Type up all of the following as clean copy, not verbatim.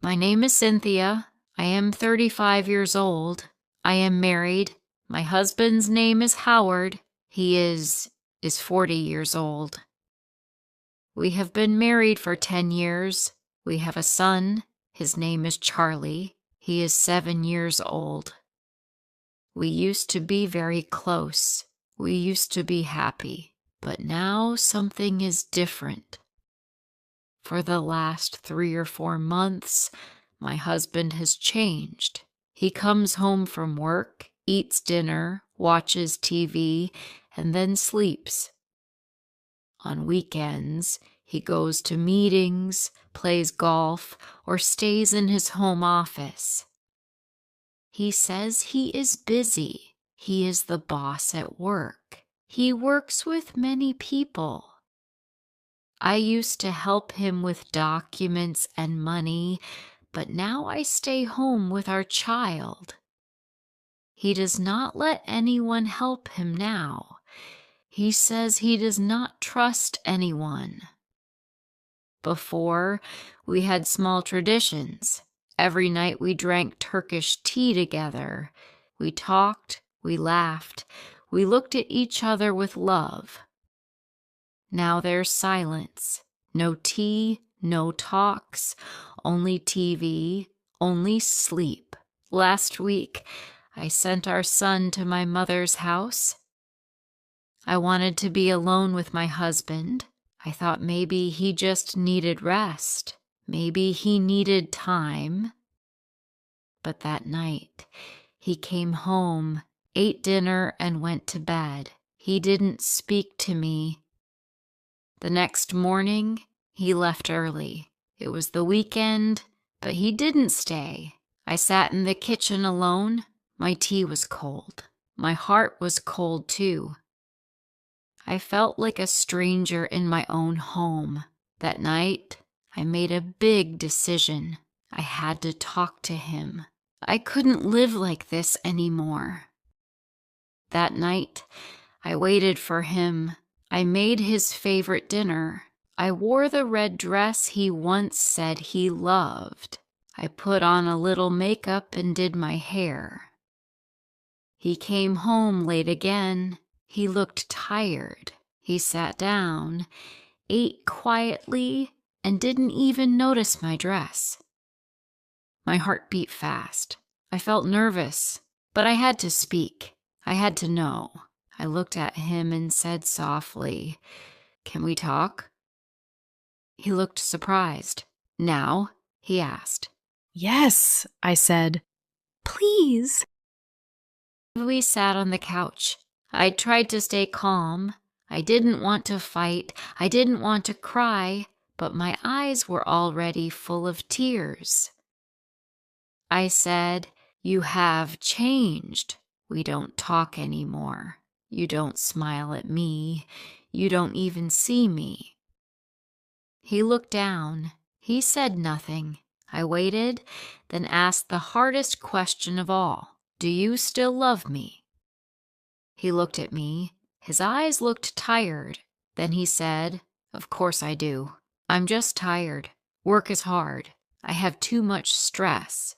My name is Cynthia. I am 35 years old. I am married. My husband's name is Howard. He is 40 years old. We have been married for 10 years. We have a son. His name is Charlie. He is 7 years old. We used to be very close. We used to be happy. But now something is different. For the last 3 or 4 months, my husband has changed. He comes home from work, eats dinner, watches TV, and then sleeps. On weekends, he goes to meetings, plays golf, or stays in his home office. He says he is busy. He is the boss at work. He works with many people. I used to help him with documents and money, but now I stay home with our child. He does not let anyone help him now. He says he does not trust anyone. Before, we had small traditions. Every night we drank Turkish tea together. We talked, we laughed, we looked at each other with love. Now there's silence. No tea, no talks, only TV, only sleep. Last week, I sent our son to my mother's house. I wanted to be alone with my husband. I thought maybe he just needed rest. Maybe he needed time. But that night, he came home, ate dinner, and went to bed. He didn't speak to me. The next morning, he left early. It was the weekend, but he didn't stay. I sat in the kitchen alone. My tea was cold. My heart was cold too. I felt like a stranger in my own home. That night, I made a big decision. I had to talk to him. I couldn't live like this anymore. That night, I waited for him. I made his favorite dinner. I wore the red dress he once said he loved. I put on a little makeup and did my hair. He came home late again. He looked tired. He sat down, ate quietly, and didn't even notice my dress. My heart beat fast. I felt nervous, but I had to speak. I had to know. I looked at him and said softly, "Can we talk?" He looked surprised. "Now?" he asked. "Yes," I said. "Please." We sat on the couch. I tried to stay calm. I didn't want to fight. I didn't want to cry, but my eyes were already full of tears. I said, "You have changed. We don't talk anymore. You don't smile at me. You don't even see me." He looked down. He said nothing. I waited, then asked the hardest question of all. "Do you still love me?" He looked at me. His eyes looked tired. Then he said, "Of course I do. I'm just tired. Work is hard. I have too much stress."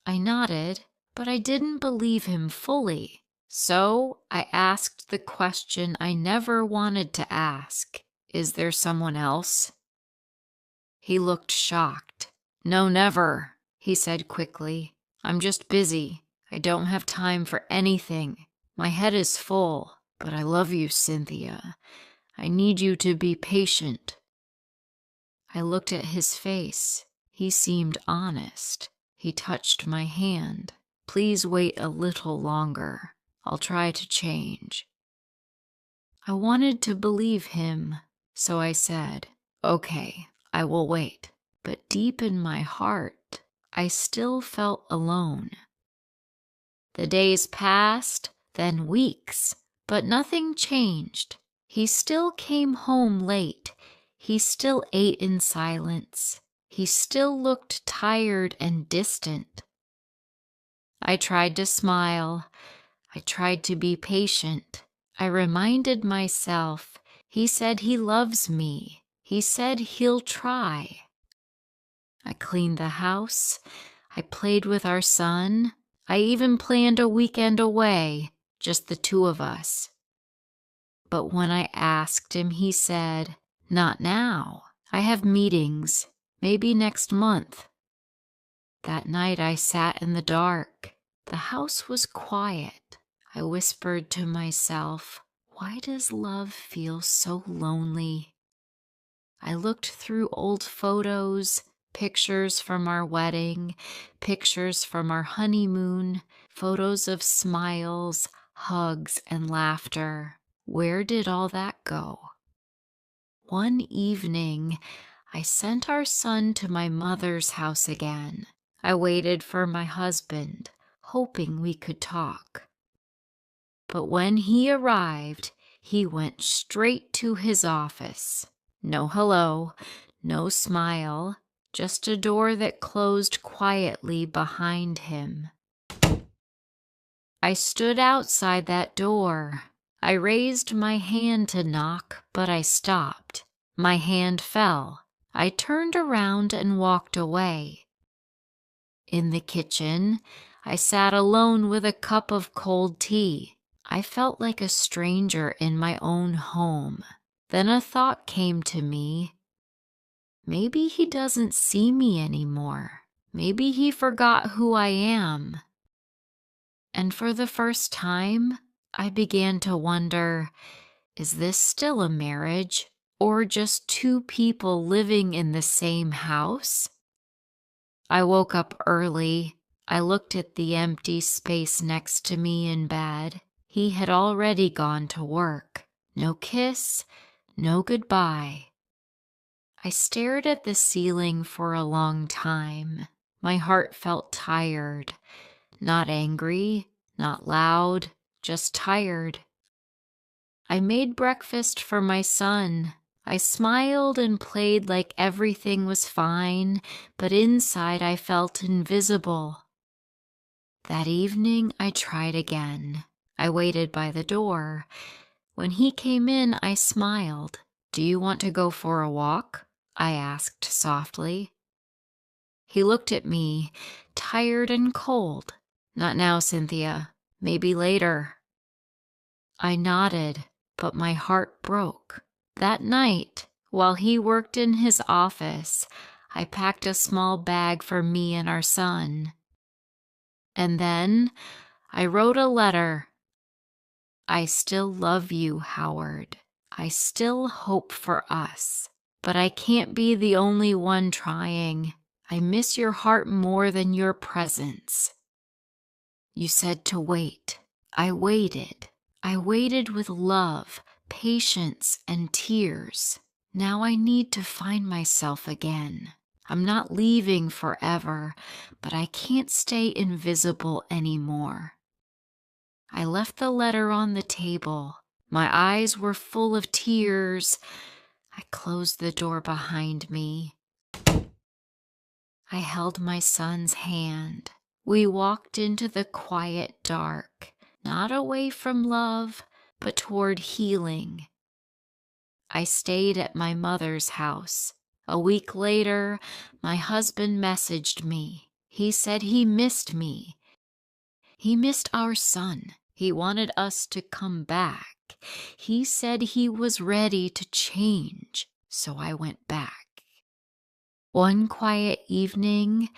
I nodded, but I didn't believe him fully. So I asked the question I never wanted to ask. "Is there someone else?" He looked shocked. "No, never," he said quickly. "I'm just busy. I don't have time for anything. My head is full, but I love you, Cynthia. I need you to be patient." I looked at his face. He seemed honest. He touched my hand. "Please wait a little longer. I'll try to change." I wanted to believe him, so I said, "Okay, I will wait." But deep in my heart, I still felt alone. The days passed, then weeks, but nothing changed. He still came home late. He still ate in silence. He still looked tired and distant. I tried to smile. I tried to be patient. I reminded myself, he said he loves me. He said he'll try. I cleaned the house. I played with our son. I even planned a weekend away, just the two of us. But when I asked him, he said, "Not now. I have meetings, maybe next month." That night I sat in the dark. The house was quiet. I whispered to myself, "Why does love feel so lonely?" I looked through old photos, pictures from our wedding, pictures from our honeymoon, photos of smiles, hugs, and laughter. Where did all that go? One evening, I sent our son to my mother's house again. I waited for my husband, hoping we could talk. But when he arrived, he went straight to his office. No hello, no smile, just a door that closed quietly behind him. I stood outside that door. I raised my hand to knock, but I stopped. My hand fell. I turned around and walked away. In the kitchen, I sat alone with a cup of cold tea. I felt like a stranger in my own home. Then a thought came to me. Maybe he doesn't see me anymore. Maybe he forgot who I am. And for the first time, I began to wonder, is this still a marriage or just two people living in the same house? I woke up early. I looked at the empty space next to me in bed. He had already gone to work. No kiss, no goodbye. I stared at the ceiling for a long time. My heart felt tired. Not angry, not loud, just tired. I made breakfast for my son. I smiled and played like everything was fine, but inside I felt invisible. That evening I tried again. I waited by the door. When he came in, I smiled. "Do you want to go for a walk?" I asked softly. He looked at me, tired and cold. "Not now, Cynthia. Maybe later." I nodded, but my heart broke. That night, while he worked in his office, I packed a small bag for me and our son. And then I wrote a letter. "I still love you, Howard. I still hope for us. But I can't be the only one trying. I miss your heart more than your presence." You said to wait. I waited. I waited with love, patience, and tears. Now I need to find myself again. I'm not leaving forever, but I can't stay invisible anymore. I left the letter on the table. My eyes were full of tears. I closed the door behind me. I held my son's hand. We walked into the quiet dark, not away from love, but toward healing. I stayed at my mother's house. A week later, my husband messaged me. He said he missed me. He missed our son. He wanted us to come back. He said he was ready to change, so I went back. One quiet evening,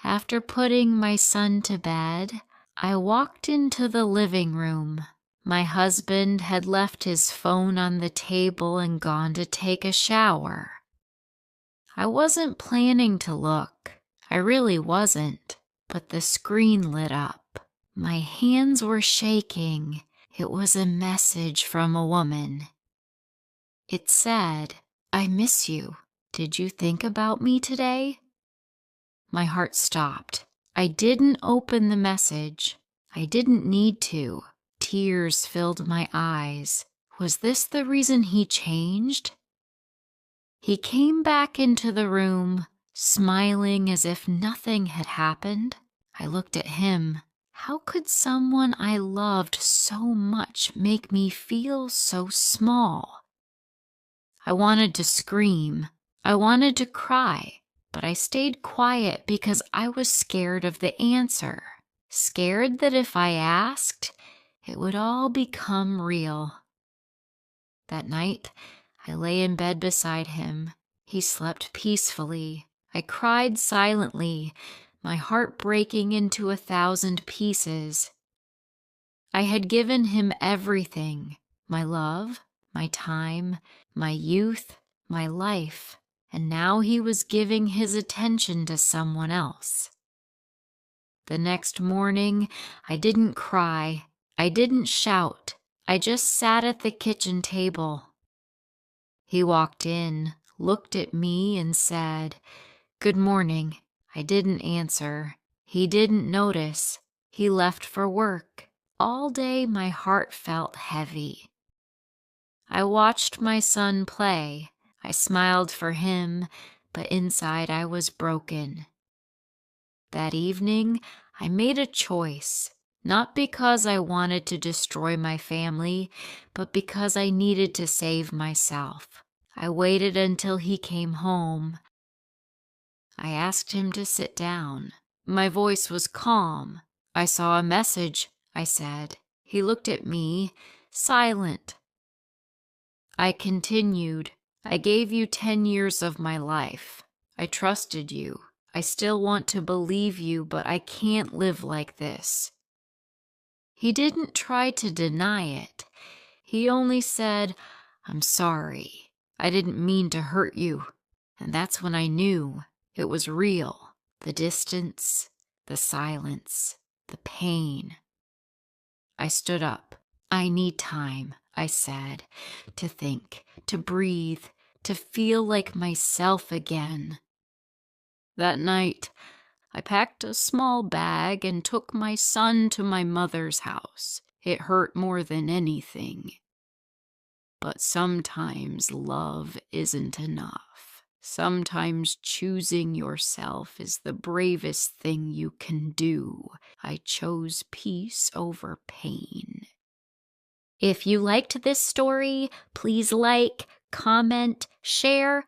after putting my son to bed, I walked into the living room. My husband had left his phone on the table and gone to take a shower. I wasn't planning to look. I really wasn't, but the screen lit up. My hands were shaking. It was a message from a woman. It said, "I miss you. Did you think about me today?" My heart stopped. I didn't open the message. I didn't need to. Tears filled my eyes. Was this the reason he changed? He came back into the room, smiling as if nothing had happened. I looked at him. How could someone I loved so much make me feel so small? I wanted to scream. I wanted to cry. But I stayed quiet because I was scared of the answer, scared that if I asked, it would all become real. That night, I lay in bed beside him. He slept peacefully. I cried silently, my heart breaking into 1,000 pieces. I had given him everything, my love, my time, my youth, my life, and now he was giving his attention to someone else. The next morning, I didn't cry. I didn't shout. I just sat at the kitchen table. He walked in, looked at me, and said, "Good morning." I didn't answer. He didn't notice. He left for work. All day my heart felt heavy. I watched my son play. I smiled for him, but inside I was broken. That evening, I made a choice, not because I wanted to destroy my family, but because I needed to save myself. I waited until he came home. I asked him to sit down. My voice was calm. "I saw a message," I said. He looked at me, silent. I continued, "I gave you 10 years of my life. I trusted you. I still want to believe you, but I can't live like this." He didn't try to deny it. He only said, "I'm sorry. I didn't mean to hurt you." And that's when I knew it was real. The distance, the silence, the pain. I stood up. "I need time," I said, "to think, to breathe, to feel like myself again." That night, I packed a small bag and took my son to my mother's house. It hurt more than anything. But sometimes love isn't enough. Sometimes choosing yourself is the bravest thing you can do. I chose peace over pain. If you liked this story, please like, comment, share,